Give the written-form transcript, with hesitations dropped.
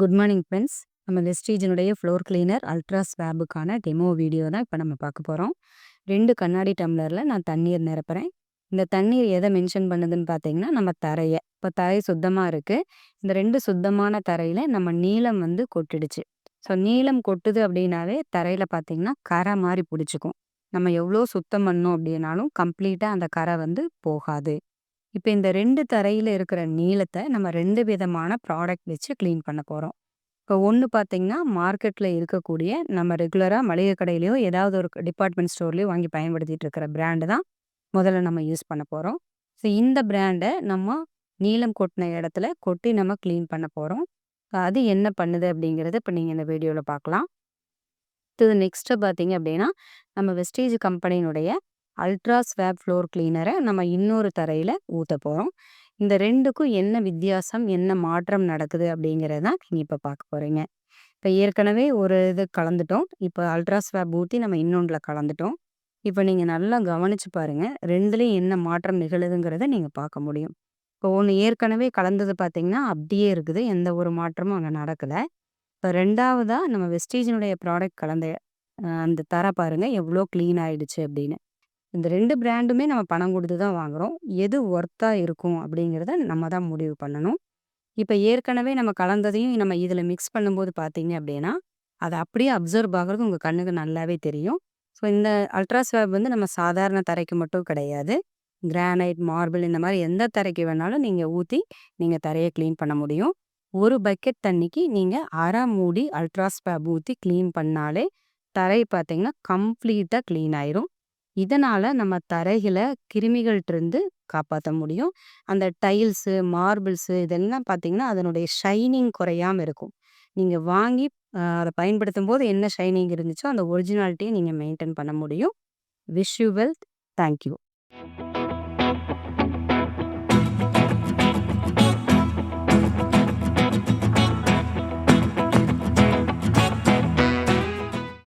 Good morning friends. நம்ம வெஸ்டீஜினுடைய floor cleaner ultra ஸ்வாபுக்கான டெமோ வீடியோ தான் இப்போ நம்ம பார்க்க போகிறோம். 2 கண்ணாடி டம்ளரில் நான் தண்ணீர் நிரப்புறேன். இந்த தண்ணீர் எதை மென்ஷன் பண்ணுதுன்னு பார்த்தீங்கன்னா, நம்ம தரையை. இப்போ தரை சுத்தமாக இருக்குது. இந்த 2 சுத்தமான தரையில் நம்ம நீலம் வந்து கொட்டிடுச்சு. ஸோ நீலம் கொட்டுது அப்படின்னாவே தரையில் பார்த்தீங்கன்னா கரை மாதிரி பிடிச்சிக்கும். நம்ம எவ்வளோ சுத்தம் பண்ணோம் அப்படின்னாலும் கம்ப்ளீட்டாக அந்த கரை வந்து போகாது. இப்போ இந்த 2 தரையில் இருக்கிற நீளத்தை நம்ம 2 விதமான ப்ராடக்ட் வச்சு க்ளீன் பண்ண போகிறோம். இப்போ ஒன்று பார்த்தீங்கன்னா, மார்க்கெட்டில் இருக்கக்கூடிய நம்ம ரெகுலராக மளிகை கடையிலையோ ஏதாவது ஒரு டிபார்ட்மெண்ட் ஸ்டோர்லேயோ வாங்கி பயன்படுத்திட்டு இருக்கிற பிராண்டு தான் முதல்ல நம்ம யூஸ் பண்ண போகிறோம். ஸோ இந்த பிராண்டை நம்ம நீலம் கொட்டின இடத்துல கொட்டி நம்ம க்ளீன் பண்ண போகிறோம். அது என்ன பண்ணுது அப்படிங்கிறத இப்போ நீங்கள் இந்த வீடியோவில் பார்க்கலாம். இது நெக்ஸ்ட்டு பார்த்தீங்க அப்படின்னா, நம்ம வெஸ்டீஜ் கம்பெனியினுடைய அல்ட்ரா ஸ்வாப் ஃப்ளோர் கிளீனரை நம்ம இன்னொரு தரையில் ஊற்ற போகிறோம். இந்த 2க்கும் என்ன வித்தியாசம், என்ன மாற்றம் நடக்குது அப்படிங்கிறத தான் நீங்கள் இப்போ பார்க்க போகிறீங்க. இப்போ ஏற்கனவே ஒரு இது கலந்துட்டோம். இப்போ அல்ட்ரா ஸ்வாப் ஊற்றி நம்ம இன்னொன்றில் கலந்துட்டோம். இப்போ நீங்கள் நல்லா கவனித்து பாருங்கள், 2லேயும் என்ன மாற்றம் நிகழுதுங்கிறத நீங்கள் பார்க்க முடியும். இப்போ ஒன்று ஏற்கனவே கலந்தது பார்த்தீங்கன்னா அப்படியே இருக்குது, எந்த ஒரு மாற்றமும் அங்கே நடக்கலை. இப்போ 2வதா நம்ம வெஸ்டீஜினுடைய ப்ராடக்ட் கலந்த அந்த தர பாருங்க எவ்வளோ க்ளீன் ஆயிடுச்சு அப்படின்னு. இந்த 2 பிராண்டுமே நம்ம பணம் கொடுத்து தான் வாங்குறோம். எது ஒர்த்தா இருக்கும் அப்படிங்கிறத நம்ம தான் முடிவு பண்ணணும். இப்போ ஏற்கனவே நம்ம கலந்ததையும் நம்ம இதில் மிக்ஸ் பண்ணும்போது பார்த்தீங்க அப்படின்னா, அது அப்படியே அப்சர்வ் ஆகுறது உங்கள் கண்ணுக்கு நல்லாவே தெரியும். ஸோ இந்த அல்ட்ரா ஸ்வாப் வந்து நம்ம சாதாரண தரைக்கு மட்டும் கிடையாது. கிரானைட், மார்பிள் இந்த மாதிரி எந்த தரைக்கு வேணாலும் நீங்கள் ஊற்றி நீங்கள் தரையை க்ளீன் பண்ண முடியும். ஒரு பக்கெட் தண்ணிக்கு நீங்கள் அரை மூடி அல்ட்ரா ஸ்வாப் ஊற்றி க்ளீன் பண்ணாலே தரை பார்த்தீங்கன்னா கம்ப்ளீட்டாக க்ளீன் ஆயிரும். இதனால் நம்ம தரைகளை கிருமிகள்கிட்டருந்து காப்பாற்ற முடியும். அந்த டைல்ஸு, மார்பிள்ஸு இதெல்லாம் பார்த்தீங்கன்னா அதனுடைய ஷைனிங் குறையாமல் இருக்கும். நீங்கள் வாங்கி அதை பயன்படுத்தும் போது என்ன ஷைனிங் இருந்துச்சோ அந்த ஒரிஜினாலிட்டியை நீங்கள் மெயின்டைன் பண்ண முடியும். Wish you well. Thank you.